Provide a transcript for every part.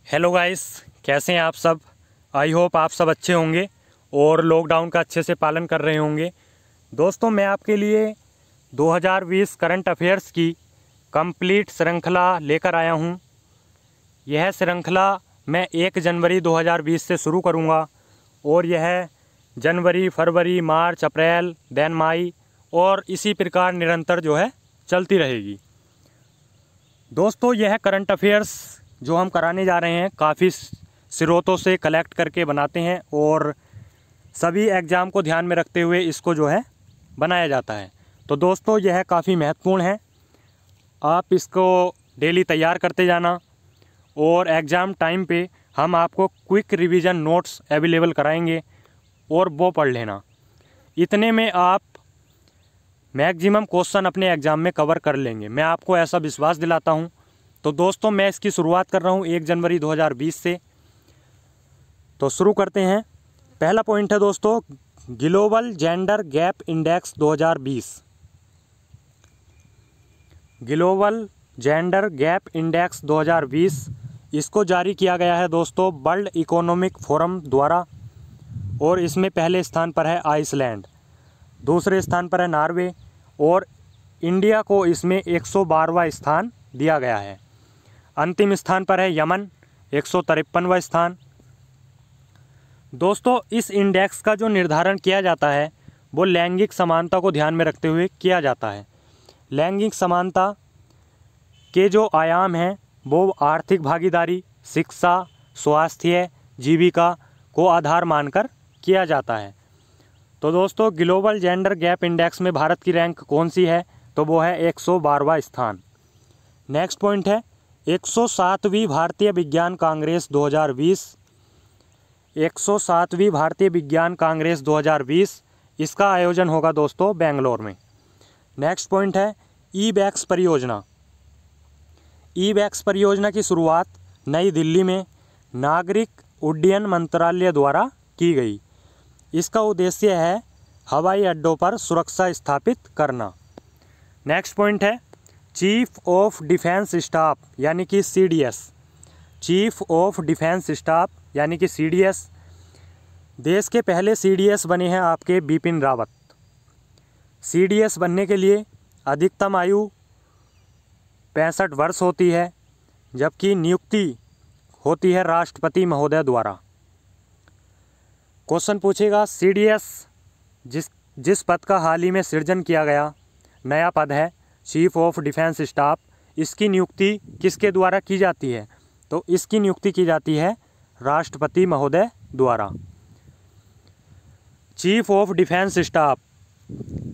Hello guys, कैसे हैं आप सब। आई होप आप सब अच्छे होंगे और लॉकडाउन का अच्छे से पालन कर रहे होंगे। दोस्तों, मैं आपके लिए 2020 करंट अफेयर्स की कंप्लीट श्रृंखला लेकर आया हूं। यह श्रृंखला मैं 1 जनवरी 2020 से शुरू करूंगा और यह जनवरी, फरवरी, मार्च, अप्रैल, देन मई और इसी प्रकार निरंतर चलती रहेगी। दोस्तों, यह करंट अफेयर्स जो हम कराने जा रहे हैं काफ़ी स्रोतों से कलेक्ट करके बनाते हैं और सभी एग्ज़ाम को ध्यान में रखते हुए इसको बनाया जाता है। तो दोस्तों, यह काफ़ी महत्वपूर्ण है। आप इसको डेली तैयार करते जाना और एग्ज़ाम टाइम पे हम आपको क्विक रिवीजन नोट्स अवेलेबल कराएंगे और वो पढ़ लेना। इतने में आप मैक्सिमम क्वेश्चन अपने एग्ज़ाम में कवर कर लेंगे, मैं आपको ऐसा विश्वास दिलाता हूँ। तो दोस्तों, मैं इसकी शुरुआत कर रहा हूँ 1 जनवरी 2020 से। तो शुरू करते हैं। पहला पॉइंट है दोस्तों, global gender gap index 2020। Global gender gap index 2020 इसको जारी किया गया है दोस्तों वर्ल्ड इकोनॉमिक फोरम द्वारा और इसमें पहले स्थान पर है आइसलैंड, दूसरे स्थान पर है नॉर्वे और इंडिया को इसमें 112वां स्थान दिया गया है। अंतिम स्थान पर है यमन, 153वां स्थान। दोस्तों, इस इंडेक्स का जो निर्धारण किया जाता है वो लैंगिक समानता को ध्यान में रखते हुए किया जाता है। लैंगिक समानता के जो आयाम हैं वो आर्थिक भागीदारी, शिक्षा, स्वास्थ्य, जीविका को आधार मानकर किया जाता है। तो दोस्तों, ग्लोबल जेंडर गैप इंडेक्स में भारत की रैंक कौन सी है? तो वो है 112वां स्थान। नेक्स्ट पॉइंट है 107वीं भारतीय विज्ञान कांग्रेस 2020। 107वीं भारतीय विज्ञान कांग्रेस 2020 इसका आयोजन होगा दोस्तों बेंगलोर में। नेक्स्ट पॉइंट है ई-बैक्स परियोजना। ई-बैक्स परियोजना की शुरुआत नई दिल्ली में नागरिक उड्डयन मंत्रालय द्वारा की गई। इसका उद्देश्य है हवाई अड्डों पर सुरक्षा स्थापित करना। नेक्स्ट पॉइंट है चीफ ऑफ डिफेंस स्टाफ यानी कि CDS। Chief of defence staff यानी कि CDS, देश के पहले CDS बने हैं आपके बिपिन रावत। CDS बनने के लिए अधिकतम आयु 65 वर्ष होती है, जबकि नियुक्ति होती है राष्ट्रपति महोदय द्वारा। क्वेश्चन पूछेगा CDS जिस पद का हाल ही में सृजन किया गया नया पद है चीफ ऑफ डिफेंस स्टाफ, इसकी नियुक्ति किसके द्वारा की जाती है? तो इसकी नियुक्ति की जाती है राष्ट्रपति महोदय द्वारा। चीफ ऑफ डिफेंस स्टाफ,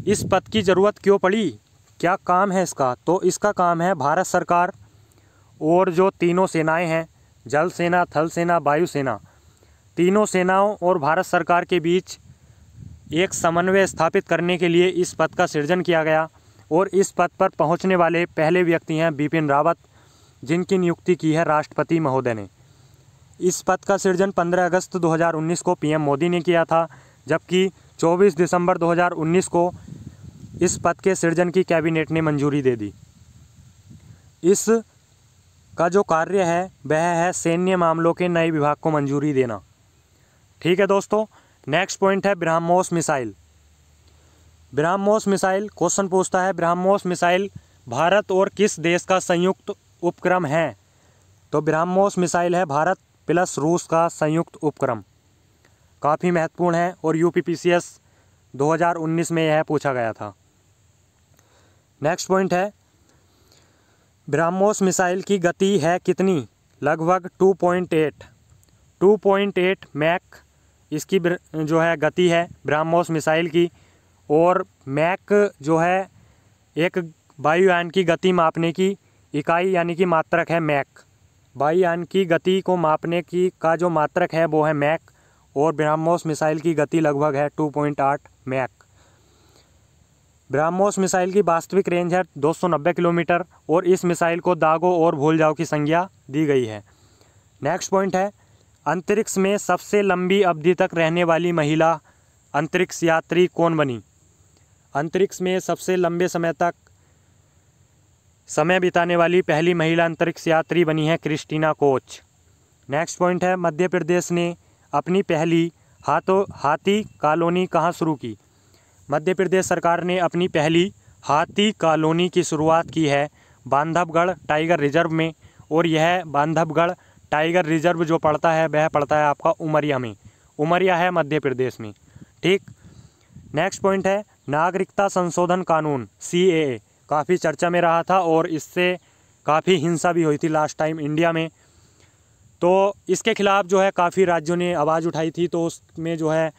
इस पद की ज़रूरत क्यों पड़ी? क्या काम है इसका? तो इसका काम है भारत सरकार और जो तीनों सेनाएं हैं, जल सेना, थल सेना, वायु सेना, तीनों सेनाओं और भारत सरकार के बीच एक समन्वय स्थापित करने के लिए इस पद का सृजन किया गया और इस पद पर पहुंचने वाले पहले व्यक्ति हैं बिपिन रावत, जिनकी नियुक्ति की है राष्ट्रपति महोदय ने। इस पद का सृजन 15 अगस्त 2019 को PM मोदी ने किया था, जबकि 24 दिसंबर 2019 को इस पद के सृजन की कैबिनेट ने मंजूरी दे दी। इस का जो कार्य है वह है सैन्य मामलों के नए विभाग को मंजूरी देना। ठीक है दोस्तों, नेक्स्ट पॉइंट है BrahMos missile. BrahMos missile question पूछता है ब्रह्मोस मिसाइल भारत और किस देश का संयुक्त उपक्रम है? तो ब्रह्मोस मिसाइल है भारत प्लस रूस का संयुक्त उपक्रम। काफ़ी महत्वपूर्ण है और UPPCS 2019 में यह पूछा गया था। नेक्स्ट पॉइंट है ब्रह्मोस मिसाइल की गति है कितनी? लगभग 2.8 मैक इसकी जो है गति है ब्रह्मोस मिसाइल की। और मैक जो है एक वायुयान की गति मापने की इकाई यानी कि मात्रक है मैक। वायुयान की गति को मापने की का जो मात्रक है वो है मैक और ब्रह्मोस मिसाइल की गति लगभग है 2.8 मैक। ब्रह्मोस मिसाइल की वास्तविक रेंज है 290 किलोमीटर और इस मिसाइल को दागों और भूल जाओ की संज्ञा दी गई है। नेक्स्ट पॉइंट है अंतरिक्ष में सबसे लंबी अवधि तक रहने वाली महिला अंतरिक्ष यात्री कौन बनी? अंतरिक्ष में सबसे लंबे समय तक समय बिताने वाली पहली महिला अंतरिक्ष यात्री बनी है क्रिस्टीना कोच। नेक्स्ट पॉइंट है मध्य प्रदेश ने अपनी पहली हाथी कॉलोनी कहाँ शुरू की। मध्य प्रदेश सरकार ने अपनी पहली हाथी कॉलोनी की शुरुआत की है बांधवगढ़ टाइगर रिजर्व में, और यह बांधवगढ़ टाइगर रिजर्व जो पड़ता है वह पड़ता है आपका उमरिया में। उमरिया है मध्य प्रदेश में। ठीक। नेक्स्ट पॉइंट है नागरिकता संशोधन कानून CAA, काफ़ी चर्चा में रहा था और इससे काफ़ी हिंसा भी हुई थी लास्ट टाइम इंडिया में। तो इसके खिलाफ जो है काफ़ी राज्यों ने आवाज़ उठाई थी, तो उसमें जो है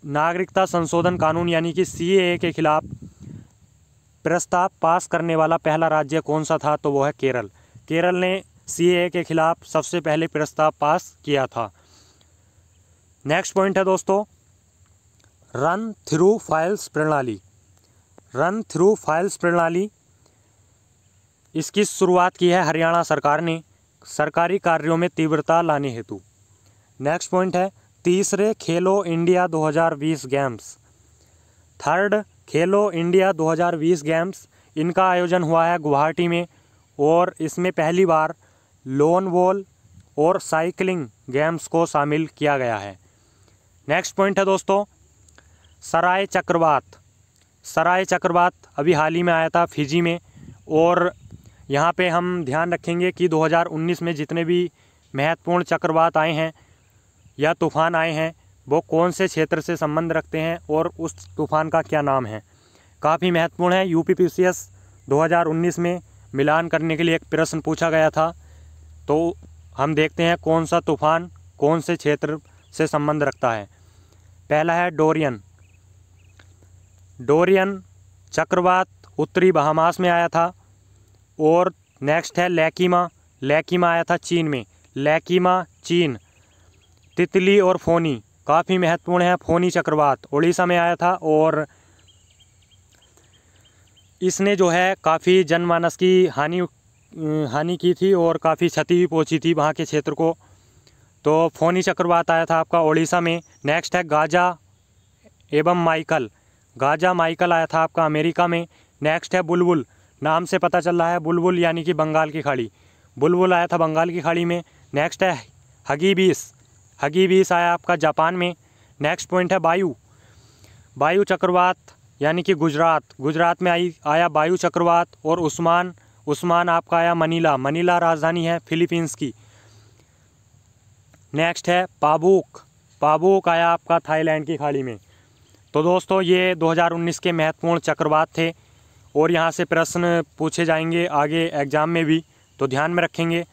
नागरिकता संशोधन कानून यानी कि CAA के खिलाफ प्रस्ताव पास करने वाला पहला राज्य कौन सा था, तो वो है केरल। केरल ने CAA के खिलाफ सबसे पहले प्रस्ताव पास किया था। नेक्स्ट पॉइंट है दोस्तों रन थ्रू फाइल्स प्रणाली। रन थ्रू फाइल्स प्रणाली इसकी शुरुआत की है हरियाणा सरकार ने सरकारी कार्यों में तीव्रता लाने हेतु। नेक्स्ट पॉइंट है तीसरे खेलो इंडिया 2020 गेम्स। थर्ड खेलो इंडिया 2020 गेम्स, इनका आयोजन हुआ है गुवाहाटी में, और इसमें पहली बार लोन वॉल और साइकिलिंग गेम्स को शामिल किया गया है। नेक्स्ट पॉइंट है दोस्तों सराय चक्रवात। सराय चक्रवात अभी हाल ही में आया था फिजी में, और यहाँ पे हम ध्यान रखेंगे कि 2019 में जितने भी महत्वपूर्ण चक्रवात आए हैं या तूफ़ान आए हैं वो कौन से क्षेत्र से संबंध रखते हैं और उस तूफ़ान का क्या नाम है। काफ़ी महत्वपूर्ण है। UPPCS 2019 में मिलान करने के लिए एक प्रश्न पूछा गया था, तो हम देखते हैं कौन सा तूफ़ान कौन से क्षेत्र से संबंध रखता है। पहला है डोरियन। डोरियन चक्रवात उत्तरी बहामास में आया था। और नेक्स्ट है लैकीमा। लैकीमा आया था चीन में। लैकीमा चीन। तितली और फोनी काफ़ी महत्वपूर्ण है। फोनी चक्रवात उड़ीसा में आया था और इसने जो है काफ़ी जनमानस की हानि की थी और काफ़ी क्षति भी पहुंची थी वहाँ के क्षेत्र को। तो फोनी चक्रवात आया था आपका उड़ीसा में। नेक्स्ट है गाजा एवं माइकल। गाजा माइकल आया था आपका अमेरिका में। नेक्स्ट है बुलबुल। नाम से पता चल रहा है बुलबुल यानी कि बंगाल की खाड़ी। बुलबुल आया था बंगाल की खाड़ी में। नेक्स्ट है हगीबीस। हगीबीस आया आपका जापान में। नेक्स्ट पॉइंट है वायु। वायु चक्रवात यानी कि गुजरात। गुजरात में आया वायु चक्रवात। और उस्मान आपका आया मनीला। मनीला राजधानी है फिलीपींस की। नेक्स्ट है पाबुक। पाबुक आया आपका थाईलैंड की खाड़ी में। तो दोस्तों ये 2019 के महत्वपूर्ण चक्रवात थे और यहाँ से प्रश्न पूछे जाएंगे आगे एग्जाम में भी, तो ध्यान में रखेंगे।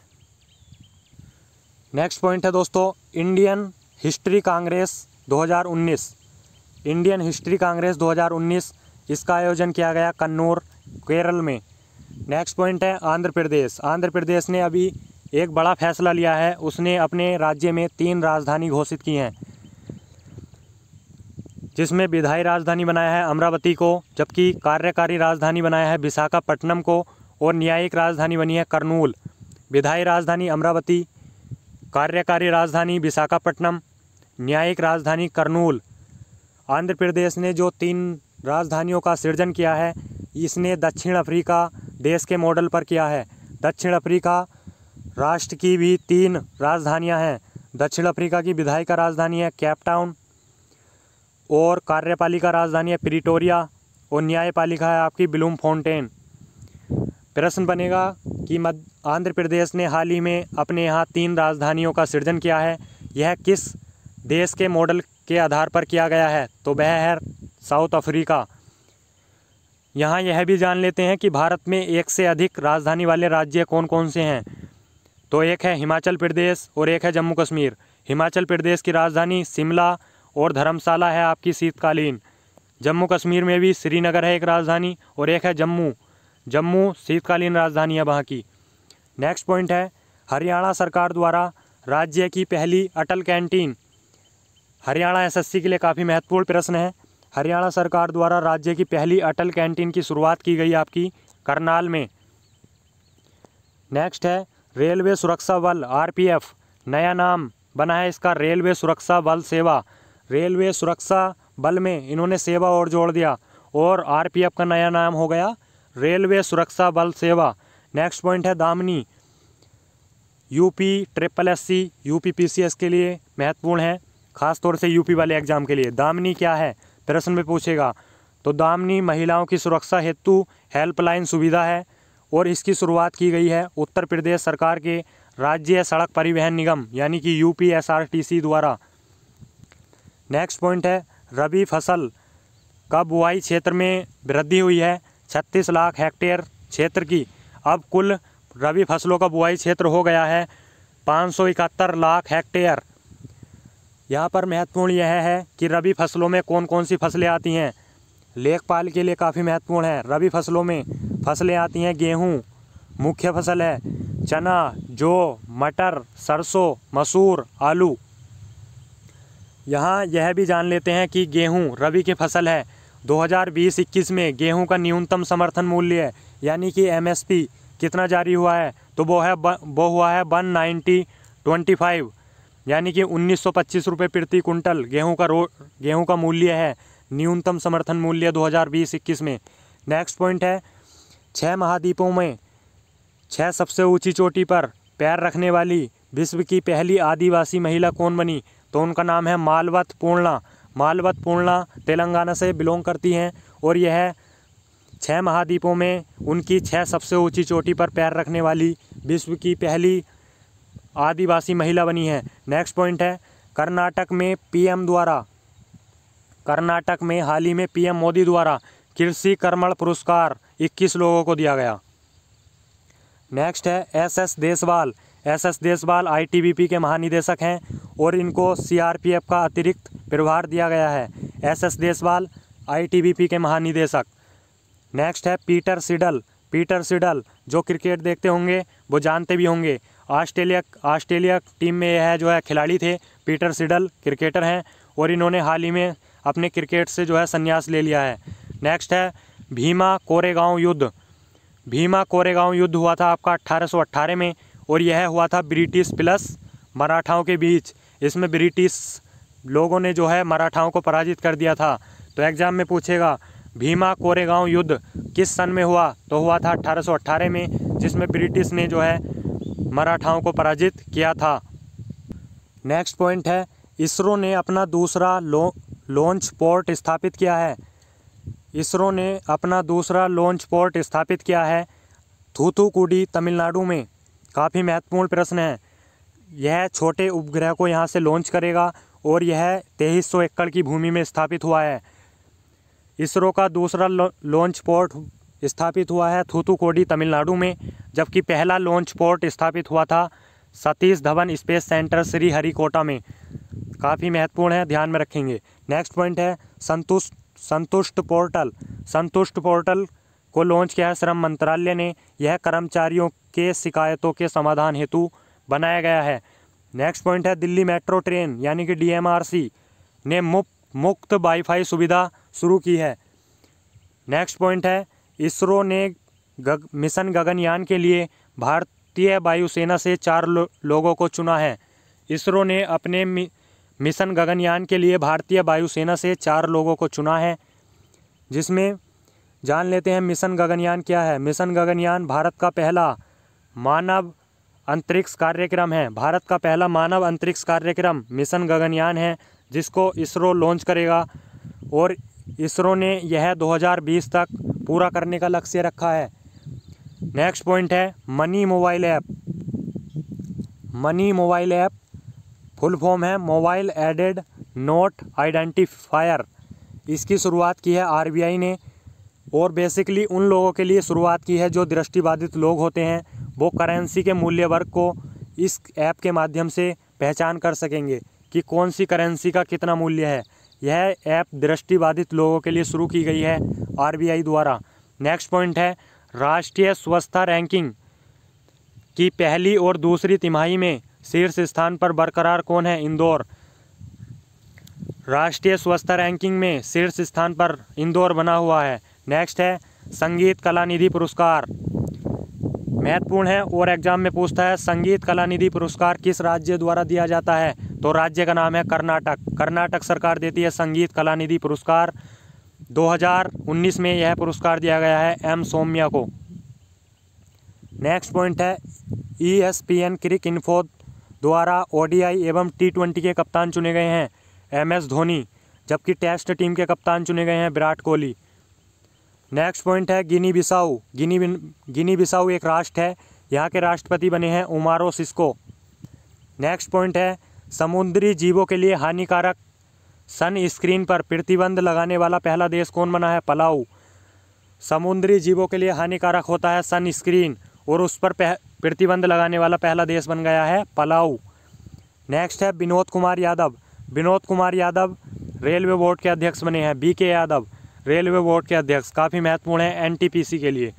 नेक्स्ट पॉइंट है दोस्तों Indian history Congress 2019। Indian history Congress 2019 इसका आयोजन किया गया कन्नौर केरल में। नेक्स्ट पॉइंट है आंध्र प्रदेश। आंध्र प्रदेश ने अभी एक बड़ा फैसला लिया है। उसने अपने राज्य में 3 राजधानी घोषित की हैं, जिसमें विधायी राजधानी बनाया है अमरावती को, जबकि कार्यकारी राजधानी बनाया है विशाखापट्टनम को, और न्यायिक राजधानी बनी है कर्नूल। विधायी राजधानी अमरावती, कार्यकारी राजधानी विशाखापट्टनम, न्यायिक राजधानी कर्नूल। आंध्र प्रदेश ने जो 3 राजधानियों का सृजन किया है इसने दक्षिण अफ्रीका देश के मॉडल पर किया है। दक्षिण अफ्रीका राष्ट्र की भी 3 राजधानियां हैं। दक्षिण अफ्रीका की विधायिका राजधानी है केप टाउन, और कार्यपालिका राजधानी है प्रिटोरिया, और न्यायपालिका है आपकी ब्लूमफोंटेन। प्रश्न बनेगा कि आंध्र प्रदेश ने हाल ही में अपने यहाँ 3 राजधानियों का सृजन किया है, यह किस देश के मॉडल के आधार पर किया गया है, तो वह है साउथ अफ्रीका। यहाँ यह भी जान लेते हैं कि भारत में 1 से अधिक राजधानी वाले राज्य कौन कौन से हैं। तो एक है हिमाचल प्रदेश और एक है जम्मू कश्मीर। हिमाचल प्रदेश की राजधानी शिमला और धर्मशाला है आपकी शीतकालीन। जम्मू कश्मीर में भी श्रीनगर है एक राजधानी, और एक है जम्मू शीतकालीन राजधानी है वहाँ की। नेक्स्ट पॉइंट है हरियाणा सरकार द्वारा राज्य की पहली अटल कैंटीन। हरियाणा SSC के लिए काफ़ी महत्वपूर्ण प्रश्न है। हरियाणा सरकार द्वारा राज्य की पहली अटल कैंटीन की शुरुआत की गई आपकी करनाल में। नेक्स्ट है रेलवे सुरक्षा बल RPF, नया नाम बना है इसका रेलवे सुरक्षा बल सेवा। रेलवे सुरक्षा बल में इन्होंने सेवा और जोड़ दिया और RPF का नया नाम हो गया रेलवे सुरक्षा बल सेवा। नेक्स्ट पॉइंट है Damini. UP SSC, UP PCS के लिए महत्वपूर्ण है, खास तौर से यूपी वाले एग्जाम के लिए। दामिनी क्या है, प्रश्न में पूछेगा। तो दामिनी महिलाओं की सुरक्षा हेतु हेल्पलाइन सुविधा है और इसकी शुरुआत की गई है उत्तर प्रदेश सरकार के राज्य सड़क परिवहन निगम यानी कि UPSRTC द्वारा। नेक्स्ट पॉइंट है रबी फसल का बुआई क्षेत्र में वृद्धि हुई है 36 लाख हेक्टेयर क्षेत्र की। अब कुल रबी फसलों का बुआई क्षेत्र हो गया है 571 लाख हेक्टेयर। यहाँ पर महत्वपूर्ण यह है कि रबी फसलों में कौन कौन सी फसलें आती हैं। लेखपाल के लिए काफ़ी महत्वपूर्ण है। रबी फसलों में फसलें आती हैं गेहूँ मुख्य फसल है, चना, जौ, मटर, सरसों, मसूर, आलू। यहाँ यह भी जान लेते हैं कि गेहूँ रबी की फसल है। 2020-21 में गेहूं का न्यूनतम समर्थन मूल्य यानी कि MSP कितना जारी हुआ है, तो वो हुआ है 190.25 यानी कि 1925 रुपये प्रति कुंटल गेहूं का मूल्य है, न्यूनतम समर्थन मूल्य 2020-21 में। नेक्स्ट पॉइंट है 6 महाद्वीपों में 6 सबसे ऊंची चोटी पर पैर रखने वाली विश्व की पहली आदिवासी महिला कौन बनी, तो उनका नाम है मालवत पूर्णा। मालवत पूर्णा तेलंगाना से बिलोंग करती हैं और यह 6 महाद्वीपों में उनकी 6 सबसे ऊंची चोटी पर पैर रखने वाली विश्व की पहली आदिवासी महिला बनी है। नेक्स्ट पॉइंट है कर्नाटक में हाल ही में PM मोदी द्वारा कृषि कर्मण पुरस्कार 21 लोगों को दिया गया। नेक्स्ट है SS देसवाल ITBP के महानिदेशक हैं और इनको CRPF का अतिरिक्त प्रभार दिया गया है। SS देसवाल ITBP के महानिदेशक। नेक्स्ट है पीटर सिडल जो क्रिकेट देखते होंगे वो जानते भी होंगे। ऑस्ट्रेलिया टीम में यह जो है खिलाड़ी थे, पीटर सिडल क्रिकेटर हैं और इन्होंने हाल ही में अपने क्रिकेट से जो है संन्यास ले लिया है। नेक्स्ट है भीमा कोरेगांव युद्ध हुआ था आपका 1818 में और यह हुआ था ब्रिटिश प्लस मराठाओं के बीच। इसमें ब्रिटिश लोगों ने जो है मराठाओं को पराजित कर दिया था। तो एग्जाम में पूछेगा भीमा कोरेगांव युद्ध किस सन में हुआ, तो हुआ था 1818 में, जिसमें ब्रिटिश ने जो है मराठाओं को पराजित किया था। नेक्स्ट पॉइंट है इसरो ने अपना दूसरा लॉन्च पोर्ट स्थापित किया है थूथुकुडी तमिलनाडु में। काफ़ी महत्वपूर्ण प्रश्न है। यह छोटे उपग्रह को यहाँ से लॉन्च करेगा और यह 2300 एकड़ की भूमि में स्थापित हुआ है। इसरो का दूसरा लॉन्च पोर्ट स्थापित हुआ है थूथुकुडी तमिलनाडु में, जबकि पहला लॉन्च पोर्ट स्थापित हुआ था सतीश धवन स्पेस सेंटर श्रीहरिकोटा में। काफ़ी महत्वपूर्ण है, ध्यान में रखेंगे। नेक्स्ट पॉइंट है संतुष्ट पोर्टल को लॉन्च किया है श्रम मंत्रालय ने। यह कर्मचारियों के शिकायतों के समाधान हेतु बनाया गया है। नेक्स्ट पॉइंट है दिल्ली मेट्रो ट्रेन यानी कि DMRC ने मुफ्त वाईफाई सुविधा शुरू की है। नेक्स्ट पॉइंट है इसरो ने मिशन गगनयान के लिए भारतीय वायुसेना से 4 लोगों को चुना है। इसरो ने अपने मिशन गगनयान के लिए भारतीय वायुसेना से 4 लोगों को चुना है, जिसमें जान लेते हैं मिशन गगनयान क्या है। मिशन गगनयान भारत का पहला मानव अंतरिक्ष कार्यक्रम है। भारत का पहला मानव अंतरिक्ष कार्यक्रम मिशन गगनयान है, जिसको इसरो लॉन्च करेगा और इसरो ने यह 2020 तक पूरा करने का लक्ष्य रखा है। नेक्स्ट पॉइंट है money mobile app full form है मोबाइल एडेड नोट आइडेंटिफायर। इसकी शुरुआत की है RBI ने और बेसिकली उन लोगों के लिए शुरुआत की है जो दृष्टिबाधित लोग होते हैं। वो करेंसी के मूल्य वर्ग को इस ऐप के माध्यम से पहचान कर सकेंगे कि कौन सी करेंसी का कितना मूल्य है। यह ऐप दृष्टिबाधित लोगों के लिए शुरू की गई है RBI द्वारा। नेक्स्ट पॉइंट है राष्ट्रीय स्वास्थ्य रैंकिंग की पहली और दूसरी तिमाही में शीर्ष स्थान पर बरकरार कौन है? इंदौर। राष्ट्रीय स्वास्थ्य रैंकिंग में शीर्ष स्थान पर इंदौर बना हुआ है। नेक्स्ट है संगीत कलानिधि पुरस्कार, महत्वपूर्ण है और एग्जाम में पूछता है संगीत कलानिधि पुरस्कार किस राज्य द्वारा दिया जाता है? तो राज्य का नाम है कर्नाटक। कर्नाटक सरकार देती है संगीत कलानिधि पुरस्कार। 2019 में यह पुरस्कार दिया गया है M. सौम्या को। नेक्स्ट पॉइंट है ESPN क्रिक इन्फो द्वारा ODI एवं T20 के कप्तान चुने गए हैं MS धोनी, जबकि टेस्ट टीम के कप्तान चुने गए हैं विराट कोहली। नेक्स्ट पॉइंट है गिनी बिसाऊ। गिनी बिसाऊ एक राष्ट्र है, यहाँ के राष्ट्रपति बने हैं उमारो सिस्को। नेक्स्ट पॉइंट है समुद्री जीवों के लिए हानिकारक सन स्क्रीन पर प्रतिबंध लगाने वाला पहला देश कौन बना है? पलाऊ। समुद्री जीवों के लिए हानिकारक होता है सन स्क्रीन और उस पर प्रतिबंध लगाने वाला पहला देश बन गया है पलाऊ। नेक्स्ट है विनोद कुमार यादव। विनोद कुमार यादव रेलवे बोर्ड के अध्यक्ष बने हैं। BK यादव रेलवे बोर्ड के अध्यक्ष, काफ़ी महत्वपूर्ण है NTPC के लिए।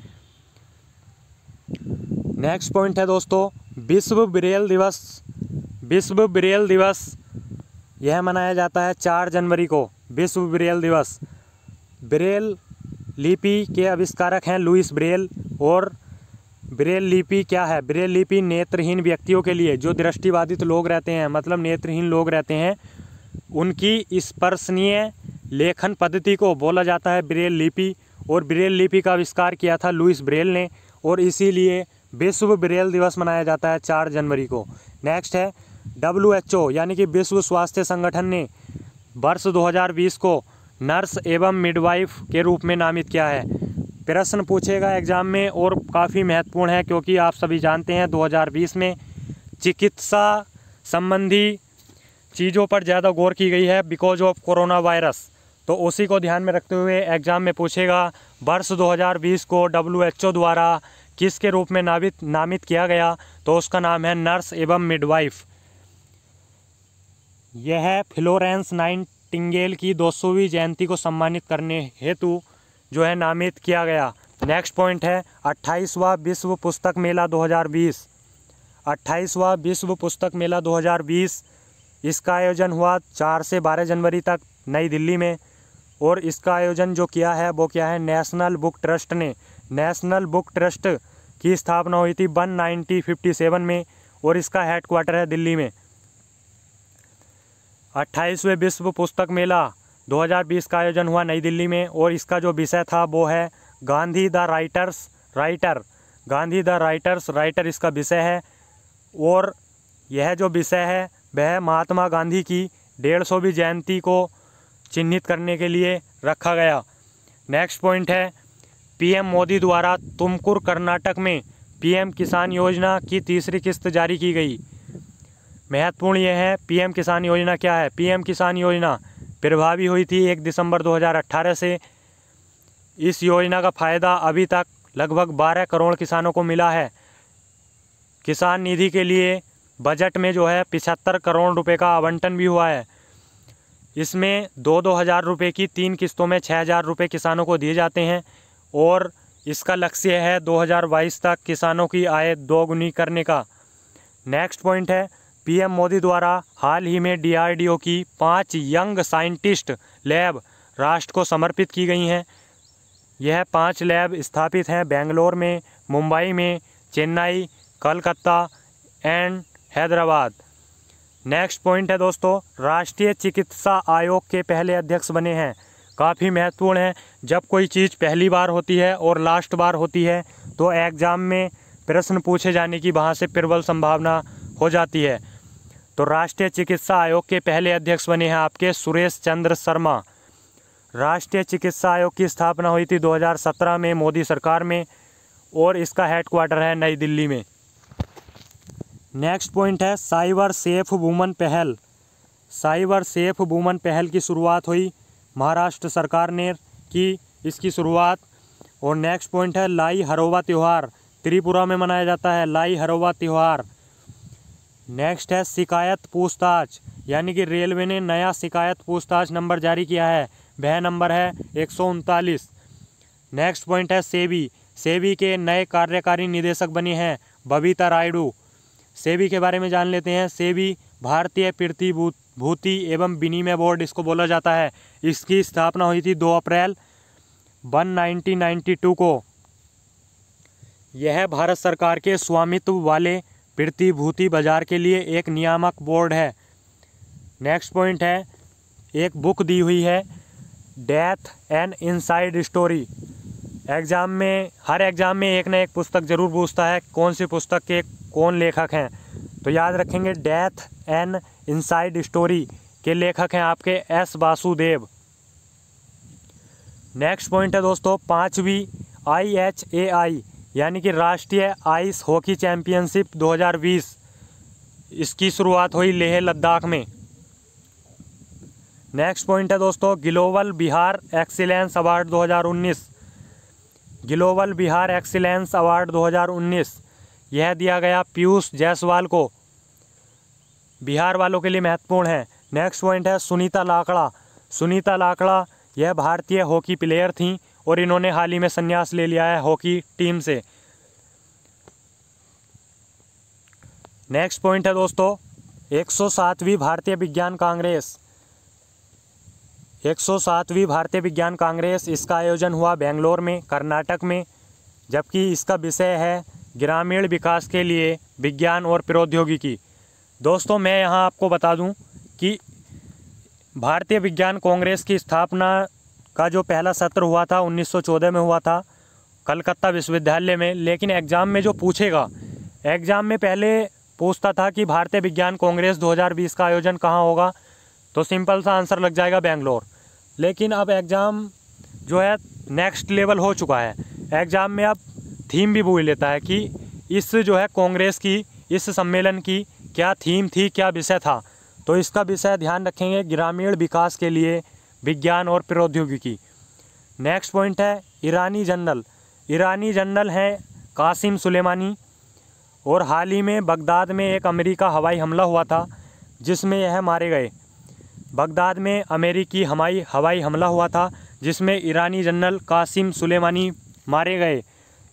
नेक्स्ट पॉइंट है दोस्तों विश्व ब्रेल दिवस। विश्व ब्रेल दिवस यह मनाया जाता है 4 जनवरी को, विश्व ब्रेल दिवस। ब्रेल लिपि के आविष्कारक हैं लुइस ब्रेल। और ब्रेल लिपि क्या है? ब्रेल लिपि नेत्रहीन व्यक्तियों के लिए, जो दृष्टिबाधित लोग रहते हैं, मतलब नेत्रहीन लोग रहते हैं, उनकी स्पर्शनीय लेखन पद्धति को बोला जाता है ब्रेल लिपि। और ब्रेल लिपि का आविष्कार किया था लुइस ब्रेल ने, और इसीलिए विश्व ब्रेल दिवस मनाया जाता है 4 जनवरी को। नेक्स्ट है WHO यानी कि विश्व स्वास्थ्य संगठन ने वर्ष 2020 को नर्स एवं मिडवाइफ के रूप में नामित किया है। प्रश्न पूछेगा एग्जाम में और काफ़ी महत्वपूर्ण है, क्योंकि आप सभी जानते हैं 2020 में चिकित्सा संबंधी चीज़ों पर ज़्यादा गौर की गई है बिकॉज ऑफ कोरोना वायरस। तो उसी को ध्यान में रखते हुए एग्जाम में पूछेगा वर्ष 2020 को WHO द्वारा किसके रूप में नामित किया गया? तो उसका नाम है नर्स एवं मिडवाइफ। यह फ्लोरेंस नाइटिंगेल की 200वीं जयंती को सम्मानित करने हेतु जो है नामित किया गया। नेक्स्ट पॉइंट है 28वां विश्व पुस्तक मेला 2020। 28वां विश्व पुस्तक मेला 2020 इसका आयोजन हुआ 4 से 12 जनवरी तक नई दिल्ली में। और इसका आयोजन जो किया है वो क्या है? नेशनल बुक ट्रस्ट ने। नेशनल बुक ट्रस्ट की स्थापना हुई थी 1957 में और इसका हेडक्वार्टर है दिल्ली में। 28वें विश्व पुस्तक मेला 2020 का आयोजन हुआ नई दिल्ली में और इसका जो विषय था वो है Gandhi the writers writer. Gandhi the writers writer इसका विषय है। और यह जो विषय है वह महात्मा गांधी की 150वीं जयंती को चिन्हित करने के लिए रखा गया। नेक्स्ट पॉइंट है PM मोदी द्वारा तुमकुर कर्नाटक में PM किसान योजना की 3री किस्त जारी की गई। महत्वपूर्ण यह है PM किसान योजना क्या है? PM किसान योजना प्रभावी हुई थी 1 दिसंबर 2018 से। इस योजना का फ़ायदा अभी तक लगभग 12 करोड़ किसानों को मिला है। किसान निधि के लिए बजट में जो है 75 करोड़ रुपए का आवंटन भी हुआ है। इसमें 2-2 हज़ार रुपये की 3 किस्तों में 6,000 रुपये किसानों को दिए जाते हैं। और इसका लक्ष्य है 2022 तक किसानों की आय दोगुनी करने का। नेक्स्ट पॉइंट है PM मोदी द्वारा हाल ही में DRDO की 5 यंग साइंटिस्ट लैब राष्ट्र को समर्पित की गई हैं। यह 5 लैब स्थापित हैं बेंगलोर में, मुंबई में, Chennai, Calcutta and Hyderabad. Next point है दोस्तों राष्ट्रीय चिकित्सा आयोग के पहले अध्यक्ष बने हैं। काफ़ी महत्वपूर्ण है। जब कोई चीज़ पहली बार होती है और लास्ट बार होती है तो एग्ज़ाम में प्रश्न पूछे जाने की वहाँ से प्रबल संभावना हो जाती है। तो राष्ट्रीय चिकित्सा आयोग के पहले अध्यक्ष बने हैं आपके सुरेश चंद्र शर्मा। राष्ट्रीय चिकित्सा आयोग की स्थापना हुई थी 2017 में मोदी सरकार में और इसका हेडक्वार्टर है नई दिल्ली में। नेक्स्ट पॉइंट है साइबर सेफ वुमन पहल। साइबर सेफ वुमन पहल की शुरुआत हुई महाराष्ट्र सरकार ने की इसकी शुरुआत। और नेक्स्ट पॉइंट है लाई हरोबा त्यौहार त्रिपुरा में मनाया जाता है, लाई हरोबा त्यौहार। नेक्स्ट है शिकायत पूछताछ, यानी कि रेलवे ने नया शिकायत पूछताछ नंबर जारी किया है, वह नंबर है 139। नेक्स्ट पॉइंट है सेबी। सेबी के नए कार्यकारी निदेशक बने हैं बबीता रायडू। सेबी के बारे में जान लेते हैं। सेबी भारतीय प्रतिभूति एवं विनिमय बोर्ड इसको बोला जाता है। इसकी स्थापना हुई थी 2 अप्रैल 1992 को। यह भारत सरकार के स्वामित्व वाले प्रतिभूति बाजार के लिए एक नियामक बोर्ड है। नेक्स्ट पॉइंट है एक बुक दी हुई है death and inside story. Exam में, हर एग्ज़ाम में एक ना एक पुस्तक ज़रूर पूछता है कौन सी पुस्तक के कौन लेखक हैं। तो याद रखेंगे, डेथ एन इनसाइड स्टोरी के लेखक हैं आपके एस वासुदेव। नेक्स्ट पॉइंट है दोस्तों, 5वीं IHAI यानी कि राष्ट्रीय आइस हॉकी चैम्पियनशिप 2020, इसकी शुरुआत हुई लेह लद्दाख में। नेक्स्ट पॉइंट है दोस्तों, global Bihar excellence award 2019, global Bihar excellence award 2019 यह दिया गया पीयूष जायसवाल को। बिहार वालों के लिए महत्वपूर्ण है। नेक्स्ट पॉइंट है सुनीता लाकड़ा। सुनीता लाकड़ा यह भारतीय हॉकी प्लेयर थीं और इन्होंने हाल ही में संन्यास ले लिया है हॉकी टीम से। नेक्स्ट पॉइंट है दोस्तों, 107वीं भारतीय विज्ञान कांग्रेस। 107वीं भारतीय विज्ञान कांग्रेस, इसका आयोजन हुआ बेंगलोर में, कर्नाटक में, जबकि इसका विषय है ग्रामीण विकास के लिए विज्ञान और प्रौद्योगिकी। दोस्तों मैं यहाँ आपको बता दूँ कि भारतीय विज्ञान कांग्रेस की स्थापना का जो पहला सत्र हुआ था 1914 में हुआ था कलकत्ता विश्वविद्यालय में। लेकिन एग्ज़ाम में जो पूछेगा, एग्ज़ाम में पहले पूछता था कि भारतीय विज्ञान कांग्रेस 2020 का आयोजन कहाँ होगा, तो सिंपल सा आंसर लग जाएगा बेंगलोर। लेकिन अब एग्ज़ाम जो है नेक्स्ट लेवल हो चुका है। एग्ज़ाम में अब थीम भी पूछ लेता है कि इस जो है कांग्रेस की, इस सम्मेलन की क्या थीम थी, क्या विषय था। तो इसका विषय ध्यान रखेंगे, ग्रामीण विकास के लिए विज्ञान और प्रौद्योगिकी। नेक्स्ट पॉइंट है ईरानी जनरल। ईरानी जनरल हैं कासिम सुलेमानी, और हाल ही में बगदाद में एक अमेरिका हवाई हमला हुआ था जिसमें यह मारे गए। बगदाद में अमेरिकी हवाई हमला हुआ था जिसमें ईरानी जनरल कासिम सुलेमानी मारे गए।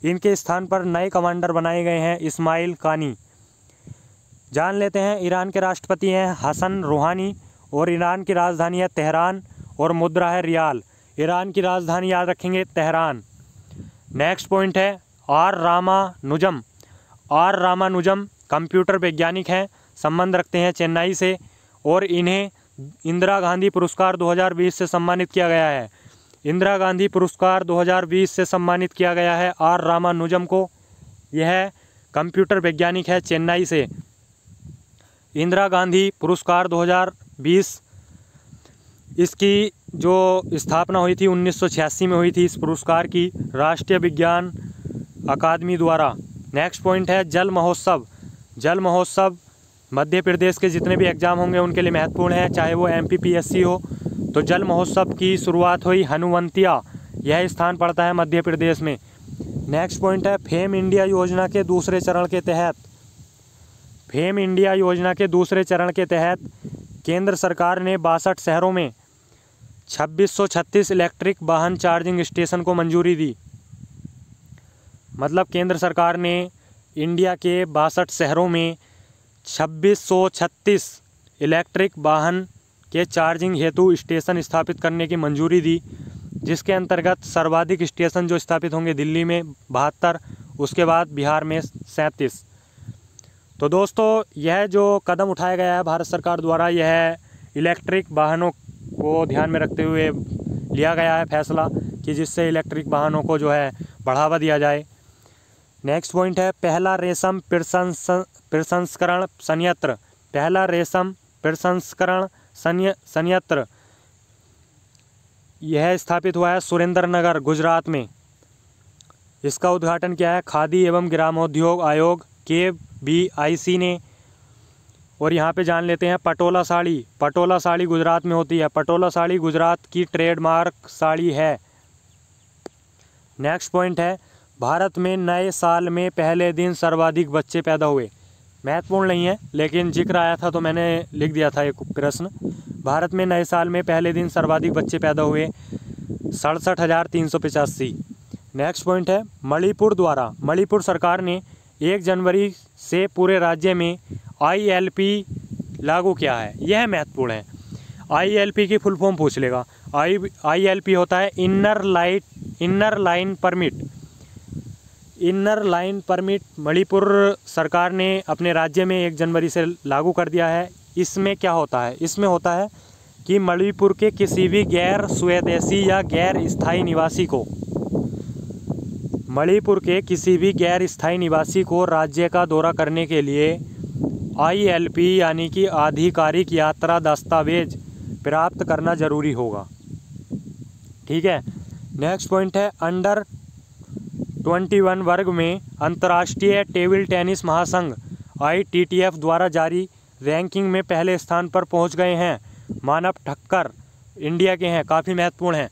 इनके स्थान पर नए कमांडर बनाए गए हैं इस्माइल कानी। जान लेते हैं, ईरान के राष्ट्रपति हैं हसन रूहानी और ईरान की राजधानी है तेहरान और मुद्रा है रियाल। ईरान की राजधानी याद रखेंगे तेहरान। नेक्स्ट पॉइंट है R Ramanujam. R Ramanujam computer वैज्ञानिक हैं, संबंध रखते हैं चेन्नई से, और इन्हें इंदिरा गांधी पुरस्कार 2020 से सम्मानित किया गया है। इंदिरा गांधी पुरस्कार 2020 से सम्मानित किया गया है आर रामानुजम को। यह कंप्यूटर वैज्ञानिक है चेन्नई से। इंदिरा गांधी पुरस्कार 2020, इसकी जो स्थापना हुई थी 1986 में हुई थी इस पुरस्कार की, राष्ट्रीय विज्ञान अकादमी द्वारा। नेक्स्ट पॉइंट है जल महोत्सव। जल महोत्सव मध्य प्रदेश के जितने भी एग्ज़ाम होंगे उनके लिए महत्वपूर्ण है, चाहे वो MPPSC हो। तो जल महोत्सव की शुरुआत हुई हनुवंतिया, यह स्थान पड़ता है मध्य प्रदेश में। नेक्स्ट पॉइंट है फेम इंडिया योजना के दूसरे चरण के तहत। फेम इंडिया योजना के दूसरे चरण के तहत केंद्र सरकार ने 62 शहरों में 2636 इलेक्ट्रिक वाहन चार्जिंग स्टेशन को मंजूरी दी। मतलब केंद्र सरकार ने इंडिया के 62 शहरों में 2636 इलेक्ट्रिक वाहन के चार्जिंग हेतु स्टेशन स्थापित करने की मंजूरी दी, जिसके अंतर्गत सर्वाधिक स्टेशन जो स्थापित होंगे दिल्ली में 72, उसके बाद बिहार में 37। तो दोस्तों यह जो कदम उठाया गया है भारत सरकार द्वारा, यह इलेक्ट्रिक वाहनों को ध्यान में रखते हुए लिया गया है फैसला कि जिससे इलेक्ट्रिक वाहनों को जो है बढ़ावा दिया जाए। नेक्स्ट पॉइंट है पहला रेशम प्रसंस्करण संयंत्र। पहला रेशम प्रसंस्करण संयंत्र यह स्थापित हुआ है सुरेंद्रनगर गुजरात में। इसका उद्घाटन किया है खादी एवं ग्रामोद्योग आयोग KVIC ने। और यहाँ पे जान लेते हैं पटोला साड़ी। पटोला साड़ी गुजरात में होती है। पटोला साड़ी गुजरात की ट्रेडमार्क साड़ी है। नेक्स्ट पॉइंट है भारत में नए साल में पहले दिन सर्वाधिक बच्चे पैदा हुए। महत्वपूर्ण नहीं है लेकिन जिक्र आया था तो मैंने लिख दिया था एक प्रश्न। भारत में नए साल में पहले दिन सर्वाधिक बच्चे पैदा हुए 67,385। नेक्स्ट पॉइंट है मणिपुर द्वारा। मणिपुर सरकार ने 1 जनवरी से पूरे राज्य में ILP लागू किया है। यह महत्वपूर्ण है। ILP की फुल फॉर्म पूछ लेगा। ILP होता है inner line permit. Inner line permit Manipur सरकार ने अपने राज्य में 1 जनवरी से लागू कर दिया है। इसमें क्या होता है? इसमें होता है कि मणिपुर के किसी भी गैर स्वदेशी या गैर स्थायी निवासी को मणिपुर के किसी भी गैर स्थायी निवासी को राज्य का दौरा करने के लिए ILP यानी कि आधिकारिक यात्रा दस्तावेज प्राप्त करना जरूरी होगा। ठीक है। नेक्स्ट पॉइंट है, अंडर 21 वर्ग में अंतर्राष्ट्रीय टेबल टेनिस महासंघ ITTF द्वारा जारी रैंकिंग में पहले स्थान पर पहुंच गए हैं मानव ठक्कर, इंडिया के हैं, काफ़ी महत्वपूर्ण हैं।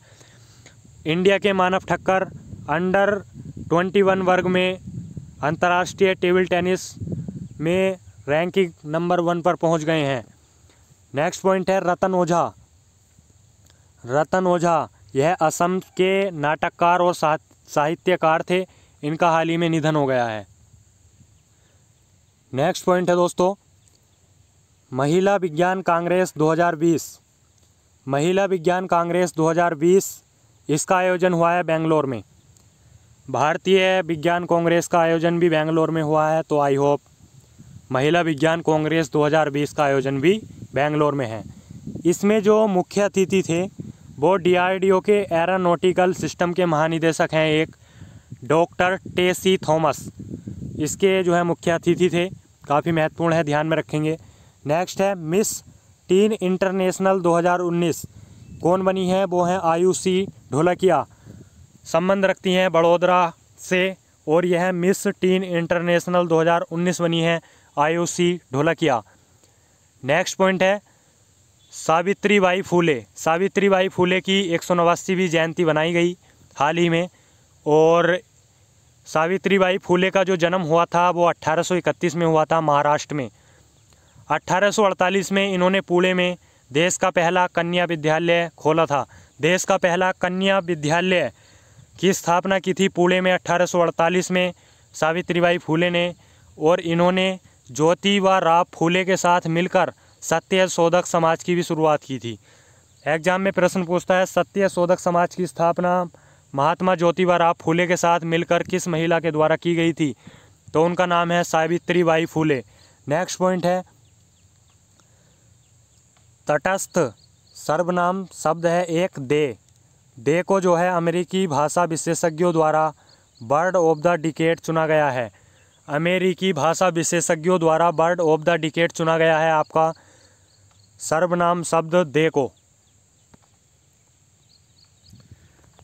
इंडिया के मानव ठक्कर अंडर 21 वर्ग में अंतर्राष्ट्रीय टेबल टेनिस में रैंकिंग नंबर 1 पर पहुंच गए हैं। नेक्स्ट पॉइंट है, रतन ओझा। रतन ओझा यह असम के नाटककार और साहित्यकार थे। इनका हाल ही में निधन हो गया है। नेक्स्ट पॉइंट है दोस्तों, महिला विज्ञान कांग्रेस 2020। महिला विज्ञान कांग्रेस 2020 इसका आयोजन हुआ है बेंगलोर में। भारतीय विज्ञान कांग्रेस का आयोजन भी बेंगलोर में हुआ है, तो आई होप महिला विज्ञान कांग्रेस 2020 का आयोजन भी बेंगलोर में है। इसमें जो मुख्य अतिथि थे वो DRDO के एरोनॉटिकल सिस्टम के महानिदेशक हैं, एक डॉक्टर टेसी थॉमस, इसके जो है मुख्य अतिथि थे। काफ़ी महत्वपूर्ण है, ध्यान में रखेंगे। नेक्स्ट है, मिस टीन इंटरनेशनल 2019 कौन बनी है? वो हैं आयुषी ढोलकिया, संबंध रखती हैं बड़ोदरा से, और यह मिस टीन इंटरनेशनल 2019 बनी है आयुषी ढोलकिया। नेक्स्ट पॉइंट है, सावित्रीबाई फूले। सावित्रीबाई फूले की 189वीं जयंती बनाई गई हाल ही में, और सावित्रीबाई फूले का जो जन्म हुआ था वो 1831 में हुआ था महाराष्ट्र में। 1848 में इन्होंने पुणे में देश का पहला कन्या विद्यालय खोला था। देश का पहला कन्या विद्यालय की स्थापना की थी पुणे में 1848 में सावित्रीबाई फूले ने, और इन्होंने ज्योतिबा फूले के साथ मिलकर सत्यशोधक समाज की भी शुरुआत की थी। एग्जाम में प्रश्न पूछता है, सत्यशोधक समाज की स्थापना महात्मा ज्योतिबा फूले के साथ मिलकर किस महिला के द्वारा की गई थी? तो उनका नाम है सावित्रीबाई फूले। नेक्स्ट पॉइंट है, तटस्थ सर्वनाम शब्द है एक दे। दे को जो है अमेरिकी भाषा विशेषज्ञों द्वारा बर्ड ऑफ द डिकेड चुना गया है। अमेरिकी भाषा विशेषज्ञों द्वारा बर्ड ऑफ द डिकेड चुना गया है आपका सर्वनाम शब्द दे को।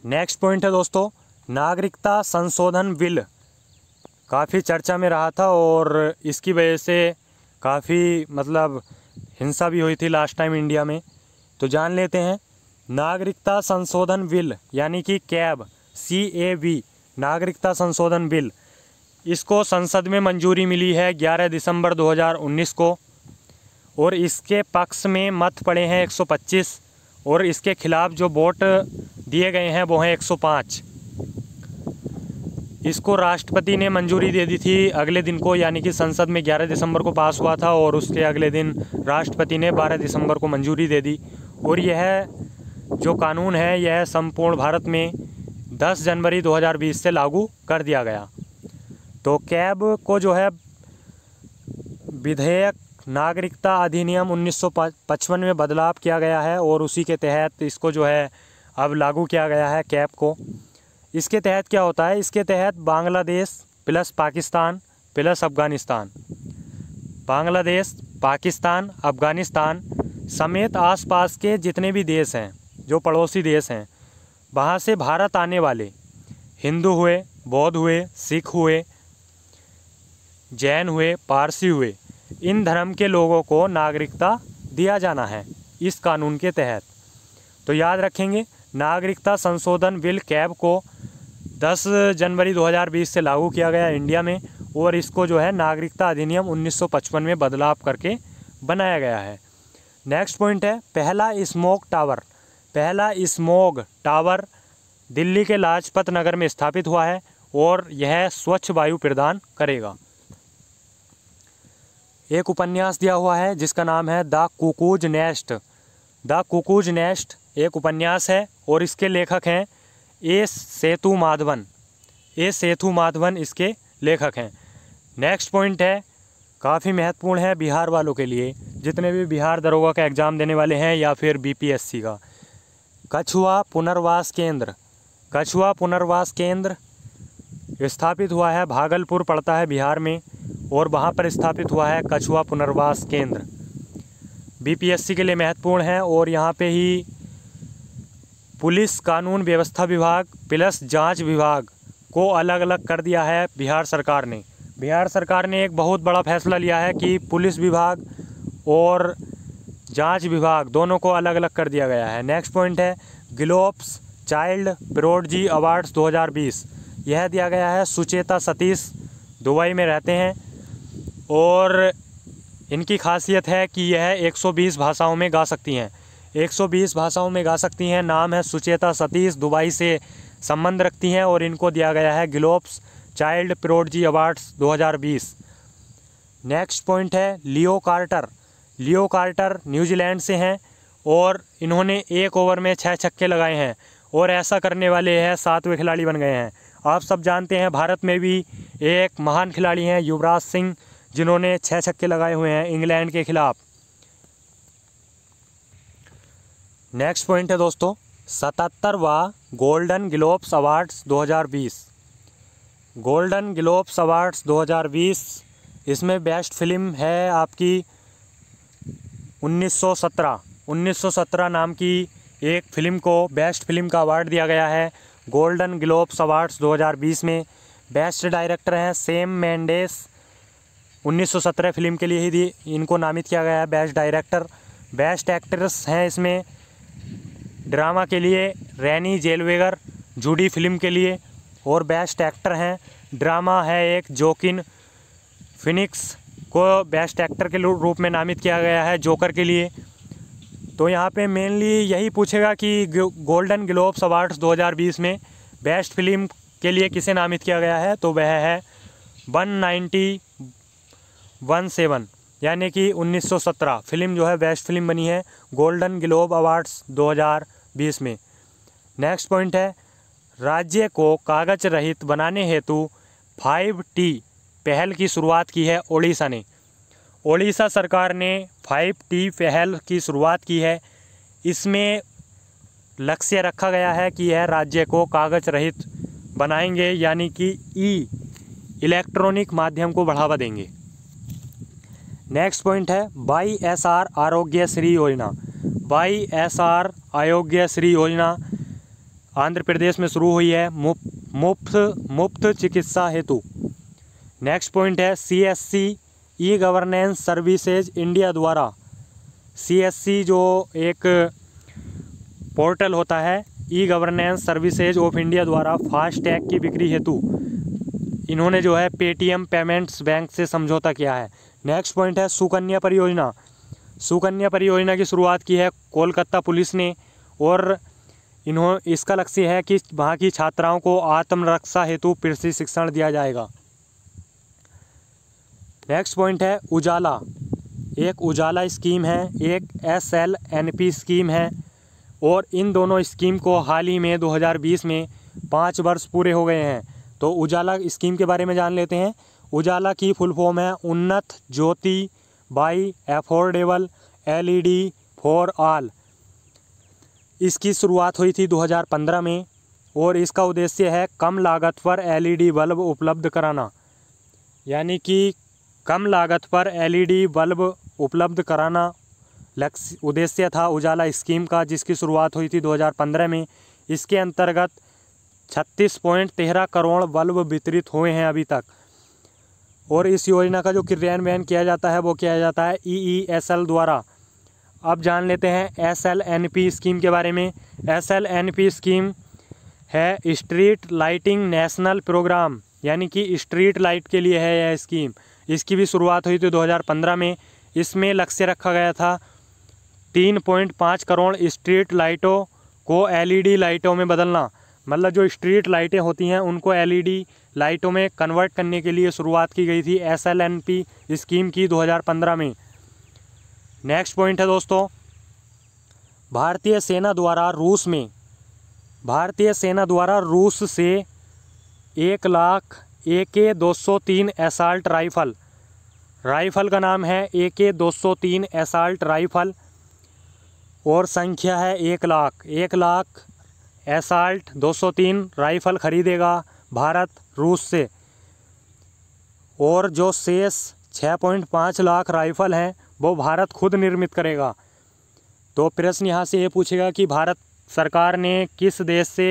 नेक्स्ट पॉइंट है दोस्तों, नागरिकता संशोधन बिल काफ़ी चर्चा में रहा था, और इसकी वजह से काफ़ी मतलब हिंसा भी हुई थी लास्ट टाइम इंडिया में। तो जान लेते हैं, नागरिकता संशोधन बिल यानी कि CAB CAB नागरिकता संशोधन बिल, इसको संसद में मंजूरी मिली है 11 दिसंबर 2019 को, और इसके पक्ष में मत पड़े हैं 125, और इसके खिलाफ जो वोट दिए गए हैं वो हैं 105। इसको राष्ट्रपति ने मंजूरी दे दी थी अगले दिन को, यानी कि संसद में 11 दिसंबर को पास हुआ था, और उसके अगले दिन राष्ट्रपति ने 12 दिसंबर को मंजूरी दे दी। और यह जो कानून है यह संपूर्ण भारत में 10 जनवरी 2020 से लागू कर दिया गया। तो CAB को जो है विधेयक नागरिकता अधिनियम 1955 में बदलाव किया गया है, और उसी के तहत इसको जो है अब लागू किया गया है CAB को। इसके तहत क्या होता है? इसके तहत बांग्लादेश प्लस पाकिस्तान प्लस अफ़गानिस्तान, बांग्लादेश, पाकिस्तान, अफ़गानिस्तान समेत आसपास के जितने भी देश हैं, जो पड़ोसी देश हैं, वहाँ से भारत आने वाले हिंदू हुए, बौद्ध हुए, सिख हुए, जैन हुए, पारसी हुए, इन धर्म के लोगों को नागरिकता दिया जाना है इस कानून के तहत। तो याद रखेंगे, नागरिकता संशोधन बिल CAB को 10 जनवरी 2020 से लागू किया गया इंडिया में, और इसको जो है नागरिकता अधिनियम 1955 में बदलाव करके बनाया गया है। नेक्स्ट पॉइंट है, पहला स्मॉग टावर। पहला स्मॉग टावर दिल्ली के लाजपत नगर में स्थापित हुआ है, और यह स्वच्छ वायु प्रदान करेगा। एक उपन्यास दिया हुआ है जिसका नाम है the cuckoos nest. The cuckoos nest एक उपन्यास है, और इसके लेखक हैं ए सेतु माधवन। ए सेतु माधवन इसके लेखक हैं। नेक्स्ट पॉइंट है, काफ़ी महत्वपूर्ण है बिहार वालों के लिए, जितने भी बिहार दरोगा का एग्ज़ाम देने वाले हैं या फिर BPSC का। कछुआ पुनर्वास केंद्र। कछुआ पुनर्वास केंद्र स्थापित हुआ है भागलपुर, पड़ता है बिहार में, और वहाँ पर स्थापित हुआ है कछुआ पुनर्वास केंद्र। बीपीएससी के लिए महत्वपूर्ण है। और यहाँ पे ही पुलिस कानून व्यवस्था विभाग प्लस जांच विभाग को अलग अलग कर दिया है बिहार सरकार ने। बिहार सरकार ने एक बहुत बड़ा फैसला लिया है कि पुलिस विभाग और जांच विभाग दोनों को अलग अलग कर दिया गया है। नेक्स्ट पॉइंट है ग्लोब्स चाइल्ड प्रोडजी अवार्ड्स 2020। यह दिया गया है सुचेता सतीश, दुबई में रहते हैं, और इनकी खासियत है कि यह 120 भाषाओं में गा सकती हैं। 120 भाषाओं में गा सकती हैं। नाम है सुचेता सतीश, दुबई से संबंध रखती हैं, और इनको दिया गया है Globes child prodigy awards 2020। Next point है Leo Carter. Leo Carter New Zealand से हैं, और इन्होंने 1 ओवर में 6 छक्के लगाए हैं, और ऐसा करने वाले हैं 7वें खिलाड़ी बन गए हैं। आप सब जानते हैं भारत में भी एक महान खिलाड़ी हैं युवराज सिंह, जिन्होंने 6 छक्के लगाए हुए हैं इंग्लैंड के खिलाफ। नेक्स्ट पॉइंट है दोस्तों 77वां Golden Globes Awards 2020। Golden Globes Awards 2020, इसमें बेस्ट फिल्म है आपकी 1917 नाम की एक फ़िल्म को बेस्ट फिल्म का अवार्ड दिया गया है गोल्डन ग्लोब्स अवार्ड्स 2020 में। बेस्ट डायरेक्टर हैं सैम मेंडेस, 1917 फिल्म के लिए ही इनको नामित किया गया है बेस्ट डायरेक्टर। बेस्ट एक्ट्रेस हैं इसमें ड्रामा के लिए रैनी जेलवेगर, जूडी फिल्म के लिए, और बेस्ट एक्टर हैं ड्रामा है एक जोकिन फिनिक्स को बेस्ट एक्टर के रूप में नामित किया गया है जोकर के लिए। तो यहाँ पे मेनली यही पूछेगा कि गोल्डन ग्लोब्स अवार्ड्स 2020 में बेस्ट फिल्म के लिए किसे नामित किया गया है, तो वह है 1917 यानी कि 1917 फिल्म जो है बेस्ट फिल्म बनी है गोल्डन ग्लोब अवार्ड्स 2020 में। नेक्स्ट पॉइंट है राज्य को कागज रहित बनाने हेतु 5T पहल की शुरुआत की है ओडिशा ने। ओडिशा सरकार ने 5T पहल की शुरुआत की है। इसमें लक्ष्य रखा गया है कि यह राज्य को कागज रहित बनाएंगे, यानी कि इलेक्ट्रॉनिक माध्यम को बढ़ावा देंगे। नेक्स्ट पॉइंट है YSR आरोग्य श्री योजना। YSR आरोग्य श्री योजना आंध्र प्रदेश में शुरू हुई है मुफ्त चिकित्सा हेतु। नेक्स्ट पॉइंट है CSC e governance services India द्वारा। CSC जो एक पोर्टल होता है e governance services of India द्वारा फास्टैग की बिक्री हेतु इन्होंने जो है पेटीएम पेमेंट्स बैंक से समझौता किया है। नेक्स्ट पॉइंट है सुकन्या परियोजना। सुकन्या परियोजना की शुरुआत की है कोलकाता पुलिस ने, और इसका लक्ष्य है कि वहाँ की छात्राओं को आत्मरक्षा हेतु प्रशिक्षण दिया जाएगा। नेक्स्ट पॉइंट है उजाला। एक उजाला स्कीम है, एक SLNP स्कीम है, और इन दोनों स्कीम को हाल ही में 2020 में 5 वर्ष पूरे हो गए हैं। तो उजाला स्कीम के बारे में जान लेते हैं। उजाला की फुल फॉर्म है Unnat Jyoti by affordable LED for all. इसकी शुरुआत हुई थी 2015 में, और इसका उद्देश्य है कम लागत पर LED बल्ब उपलब्ध कराना, यानी कि कम लागत पर LED बल्ब उपलब्ध कराना लक्ष्य उद्देश्य था उजाला स्कीम का, जिसकी शुरुआत हुई थी 2015 में। इसके अंतर्गत 36.13 करोड़ बल्ब वितरित हुए हैं अभी तक, और इस योजना का जो क्रियान्वयन किया जाता है वो किया जाता है EESL द्वारा। अब जान लेते हैं SLNP स्कीम के बारे में। SLNP स्कीम है स्ट्रीट लाइटिंग नेशनल प्रोग्राम, यानी कि स्ट्रीट लाइट के लिए है यह स्कीम। इसकी भी शुरुआत हुई थी 2015 में। इसमें लक्ष्य रखा गया था 3.5 करोड़ स्ट्रीट लाइटों को LED लाइटों में बदलना, मतलब जो स्ट्रीट लाइटें होती हैं उनको LED लाइटों में कन्वर्ट करने के लिए शुरुआत की गई थी SLNP स्कीम की 2015 में। नेक्स्ट पॉइंट है दोस्तों भारतीय सेना द्वारा रूस से 1 लाख AK-203 एसाल्ट राइफ़ल का नाम है AK-203 एसाल्ट राइफ़ल, और संख्या है 1 लाख एसाल्ट 203 राइफ़ल खरीदेगा भारत रूस से। और जो शेष 6.5 लाख राइफल हैं वो भारत खुद निर्मित करेगा। तो प्रश्न यहाँ से ये पूछेगा कि भारत सरकार ने किस देश से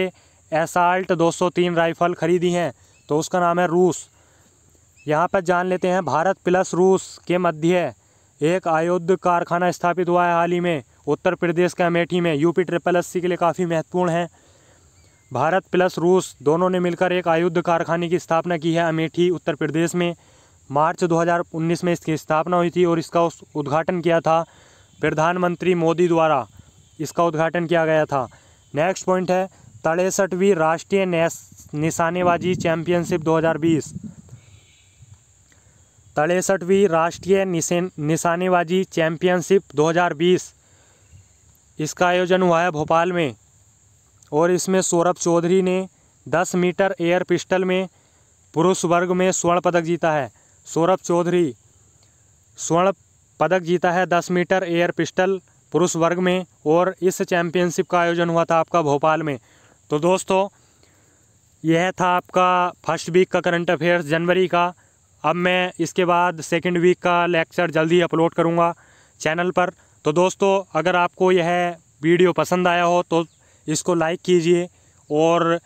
एसाल्ट 203 राइफल खरीदी हैं, तो उसका नाम है रूस। यहाँ पर जान लेते हैं भारत प्लस रूस के मध्य एक आयुध कारखाना स्थापित हुआ है हाल ही में उत्तर प्रदेश के अमेठी में। UPSSC के लिए काफ़ी महत्वपूर्ण है। भारत प्लस रूस दोनों ने मिलकर एक आयुध कारखाने की स्थापना की है अमेठी उत्तर प्रदेश में। मार्च 2019 में इसकी स्थापना हुई थी और इसका उद्घाटन किया था प्रधानमंत्री मोदी द्वारा, इसका उद्घाटन किया गया था। नेक्स्ट पॉइंट है 63वीं राष्ट्रीय निशानेबाजी चैंपियनशिप 2020। 63वीं राष्ट्रीय निशानेबाजी चैंपियनशिप 2020 इसका आयोजन हुआ है भोपाल में और इसमें सौरभ चौधरी ने 10 मीटर एयर पिस्टल में पुरुष वर्ग में स्वर्ण पदक जीता है। सौरभ चौधरी स्वर्ण पदक जीता है 10 मीटर एयर पिस्टल पुरुष वर्ग में और इस चैंपियनशिप का आयोजन हुआ था आपका भोपाल में। तो दोस्तों यह था आपका फर्स्ट वीक का करंट अफेयर्स जनवरी का। अब मैं इसके बाद सेकंड वीक का लेक्चर जल्दी अपलोड करूंगा चैनल पर। तो दोस्तों अगर आपको यह वीडियो पसंद आया हो तो इसको लाइक कीजिए और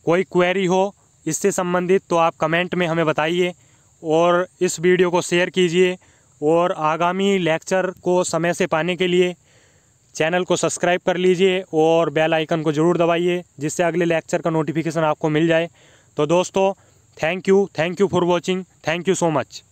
कोई क्वेरी हो इससे संबंधित तो आप कमेंट में हमें बताइए और इस वीडियो को शेयर कीजिए। और आगामी लेक्चर को समय से पाने के लिए चैनल को सब्सक्राइब कर लीजिए और बेल आइकन को ज़रूर दबाइए जिससे अगले लेक्चर का नोटिफिकेशन आपको मिल जाए। तो दोस्तों thank you for watching. Thank you so much.